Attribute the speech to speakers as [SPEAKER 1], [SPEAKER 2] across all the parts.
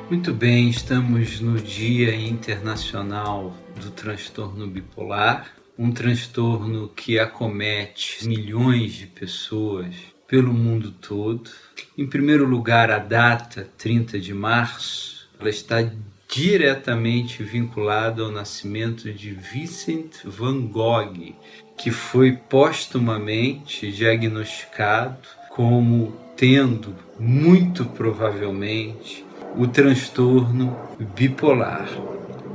[SPEAKER 1] Muito bem, estamos no Dia Internacional do Transtorno Bipolar, um transtorno que acomete milhões de pessoas pelo mundo todo. Em primeiro lugar, a data 30 de março, ela está diretamente vinculada ao nascimento de Vincent van Gogh, que foi póstumamente diagnosticado como tendo, muito provavelmente, o transtorno bipolar.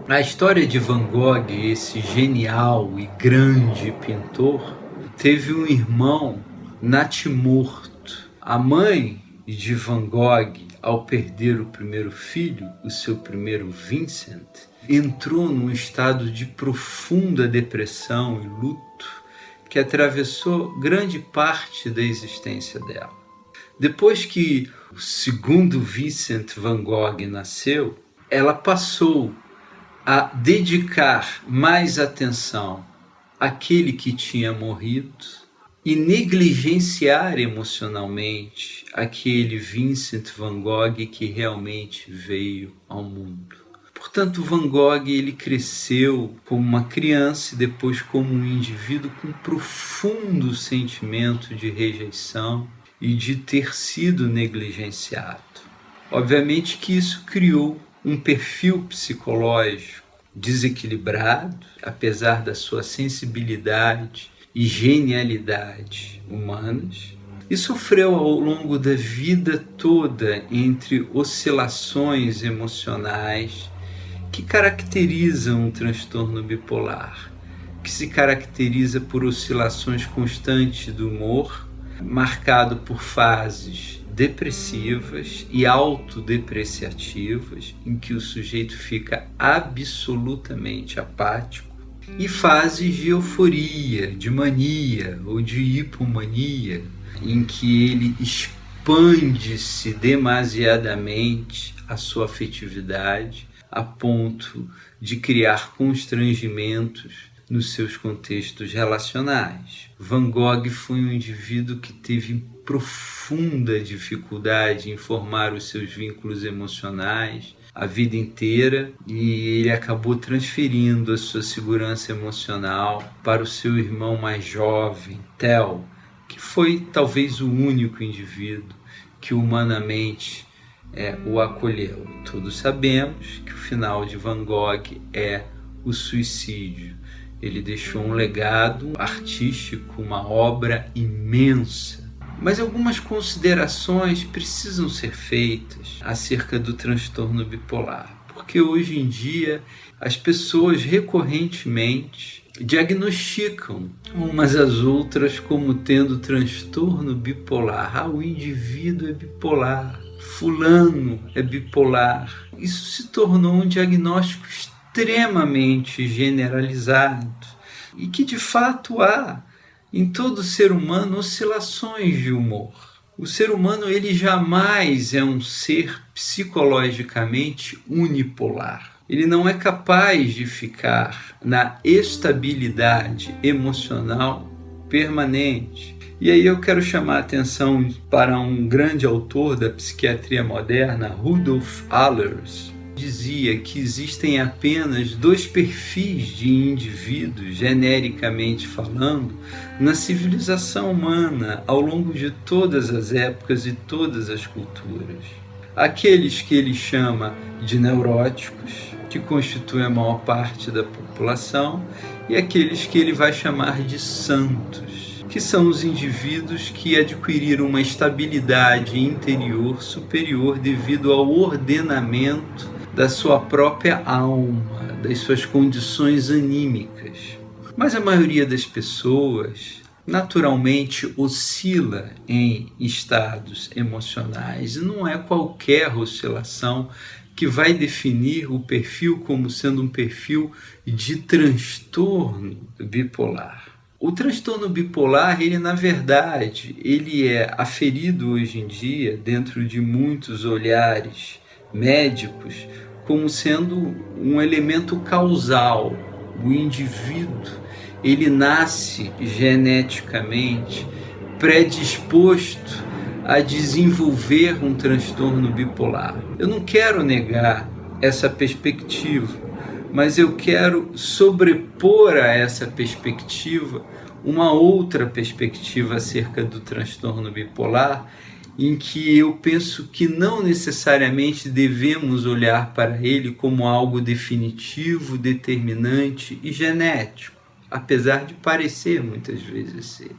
[SPEAKER 1] A história de Van Gogh, esse genial e grande pintor, teve um irmão natimorto. A mãe de Van Gogh, ao perder o primeiro filho, o seu primeiro Vincent, entrou num estado de profunda depressão e luto que atravessou grande parte da existência dela. Depois que o segundo Vincent van Gogh nasceu, ela passou a dedicar mais atenção àquele que tinha morrido e negligenciar emocionalmente aquele Vincent van Gogh que realmente veio ao mundo. Portanto, Van Gogh ele cresceu como uma criança e depois como um indivíduo com profundo sentimento de rejeição e de ter sido negligenciado. Obviamente que isso criou um perfil psicológico desequilibrado, apesar da sua sensibilidade e genialidade humanas, e sofreu ao longo da vida toda entre oscilações emocionais que caracterizam um transtorno bipolar, que se caracteriza por oscilações constantes do humor, marcado por fases depressivas e autodepreciativas, em que o sujeito fica absolutamente apático, e fases de euforia, de mania ou de hipomania, em que ele expande-se demasiadamente a sua afetividade a ponto de criar constrangimentos nos seus contextos relacionais. Van Gogh foi um indivíduo que teve profunda dificuldade em formar os seus vínculos emocionais a vida inteira, e ele acabou transferindo a sua segurança emocional para o seu irmão mais jovem, Theo, que foi talvez o único indivíduo que humanamente o acolheu. Todos sabemos que o final de Van Gogh é o suicídio. Ele deixou um legado artístico, uma obra imensa. Mas algumas considerações precisam ser feitas acerca do transtorno bipolar, porque hoje em dia as pessoas recorrentemente diagnosticam umas às outras como tendo transtorno bipolar. O indivíduo é bipolar, fulano é bipolar. Isso se tornou um diagnóstico extremamente generalizado e que de fato há em todo ser humano oscilações de humor. O ser humano ele jamais é um ser psicologicamente unipolar. Ele não é capaz de ficar na estabilidade emocional permanente. E aí eu quero chamar a atenção para um grande autor da psiquiatria moderna, Rudolf Allers. Dizia que existem apenas dois perfis de indivíduos, genericamente falando, na civilização humana ao longo de todas as épocas e todas as culturas. Aqueles que ele chama de neuróticos, que constituem a maior parte da população, e aqueles que ele vai chamar de santos, que são os indivíduos que adquiriram uma estabilidade interior superior devido ao ordenamento da sua própria alma, das suas condições anímicas. Mas a maioria das pessoas naturalmente oscila em estados emocionais, e não é qualquer oscilação que vai definir o perfil como sendo um perfil de transtorno bipolar. O transtorno bipolar, ele na verdade, ele é aferido hoje em dia, dentro de muitos olhares médicos, como sendo um elemento causal. O indivíduo, ele nasce geneticamente predisposto a desenvolver um transtorno bipolar. Eu não quero negar essa perspectiva, mas eu quero sobrepor a essa perspectiva uma outra perspectiva acerca do transtorno bipolar, em que eu penso que não necessariamente devemos olhar para ele como algo definitivo, determinante e genético, apesar de parecer muitas vezes ser.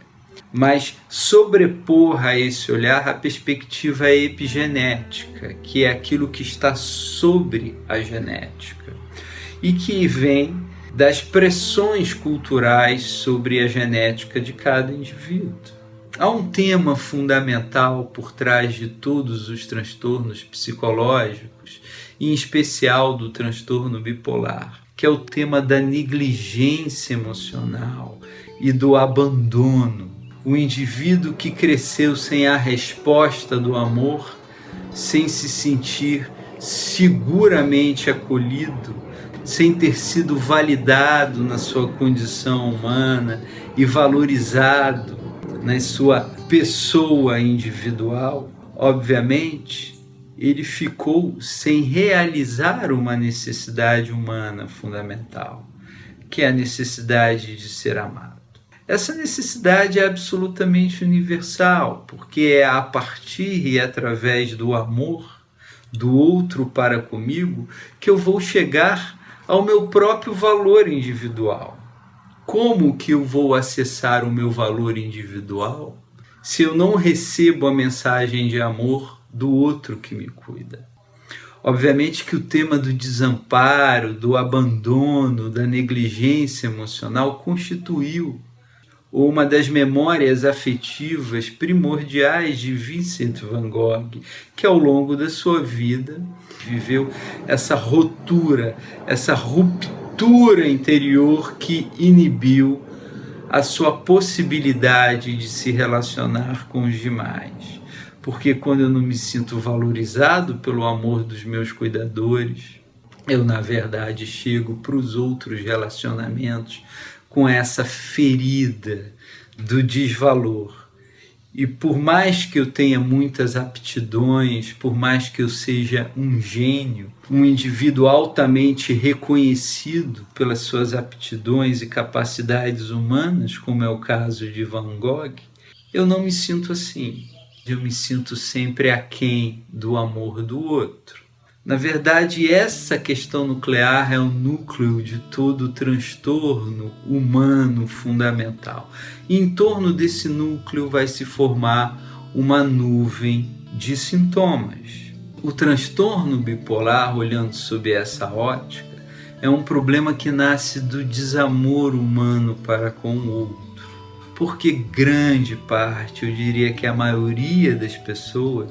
[SPEAKER 1] Mas sobrepor a esse olhar a perspectiva epigenética, que é aquilo que está sobre a genética e que vem das pressões culturais sobre a genética de cada indivíduo. Há um tema fundamental por trás de todos os transtornos psicológicos, em especial do transtorno bipolar, que é o tema da negligência emocional e do abandono. O indivíduo que cresceu sem a resposta do amor, sem se sentir seguramente acolhido, sem ter sido validado na sua condição humana e valorizado na sua pessoa individual, obviamente, ele ficou sem realizar uma necessidade humana fundamental, que é a necessidade de ser amado. Essa necessidade é absolutamente universal, porque é a partir e através do amor do outro para comigo que eu vou chegar ao meu próprio valor individual. Como que eu vou acessar o meu valor individual se eu não recebo a mensagem de amor do outro que me cuida? Obviamente que o tema do desamparo, do abandono, da negligência emocional constituiu uma das memórias afetivas primordiais de Vincent van Gogh, que ao longo da sua vida viveu essa ruptura interior que inibiu a sua possibilidade de se relacionar com os demais. Porque quando eu não me sinto valorizado pelo amor dos meus cuidadores, eu, na verdade, chego para os outros relacionamentos com essa ferida do desvalor. E por mais que eu tenha muitas aptidões, por mais que eu seja um gênio, um indivíduo altamente reconhecido pelas suas aptidões e capacidades humanas, como é o caso de Van Gogh, eu não me sinto assim. Eu me sinto sempre aquém do amor do outro. Na verdade, essa questão nuclear é o núcleo de todo o transtorno humano fundamental. E em torno desse núcleo vai se formar uma nuvem de sintomas. O transtorno bipolar, olhando sob essa ótica, é um problema que nasce do desamor humano para com o outro. Porque grande parte, eu diria que a maioria das pessoas,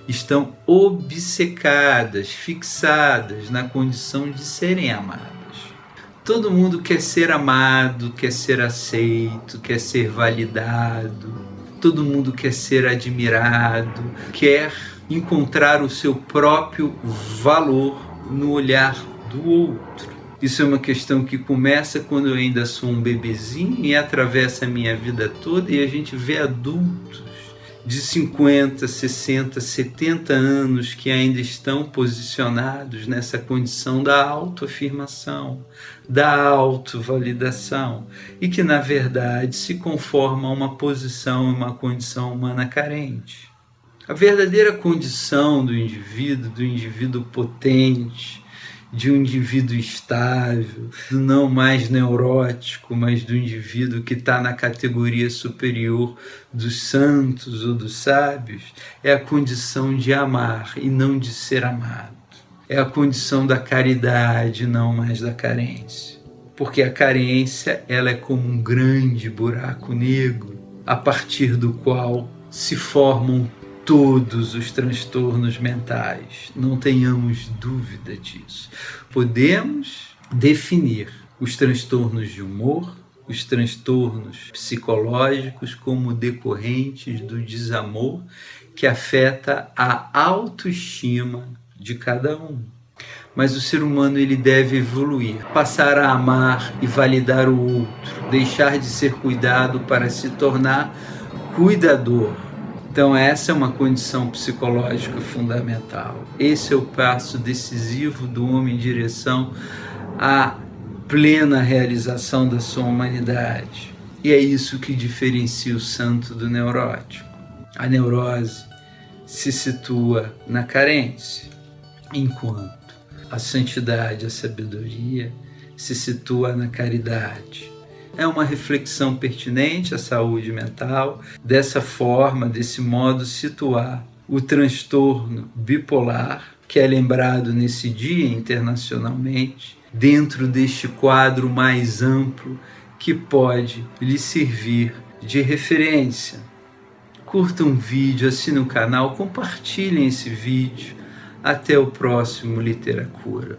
[SPEAKER 1] estão obcecadas, fixadas na condição de serem amadas. Todo mundo quer ser amado, quer ser aceito, quer ser validado. Todo mundo quer ser admirado, quer encontrar o seu próprio valor no olhar do outro. Isso é uma questão que começa quando eu ainda sou um bebezinho e atravessa a minha vida toda, e a gente vê adultos de 50, 60, 70 anos que ainda estão posicionados nessa condição da autoafirmação, da autovalidação, e que, na verdade, se conformam a uma posição e uma condição humana carente. A verdadeira condição do indivíduo potente, de um indivíduo estável, não mais neurótico, mas do indivíduo que está na categoria superior dos santos ou dos sábios, é a condição de amar e não de ser amado. É a condição da caridade, não mais da carência. Porque a carência, ela é como um grande buraco negro, a partir do qual se formam todos os transtornos mentais. Não tenhamos dúvida disso. Podemos definir os transtornos de humor, os transtornos psicológicos como decorrentes do desamor que afeta a autoestima de cada um. Mas o ser humano, ele deve evoluir, passar a amar e validar o outro, deixar de ser cuidado para se tornar cuidador. Então essa é uma condição psicológica fundamental. Esse é o passo decisivo do homem em direção à plena realização da sua humanidade. E é isso que diferencia o santo do neurótico. A neurose se situa na carência, enquanto a santidade, a sabedoria, se situa na caridade. É uma reflexão pertinente à saúde mental, dessa forma, desse modo, situar o transtorno bipolar, que é lembrado nesse dia internacionalmente, dentro deste quadro mais amplo que pode lhe servir de referência. Curtam o vídeo, assinem o canal, compartilhem esse vídeo. Até o próximo Literacura.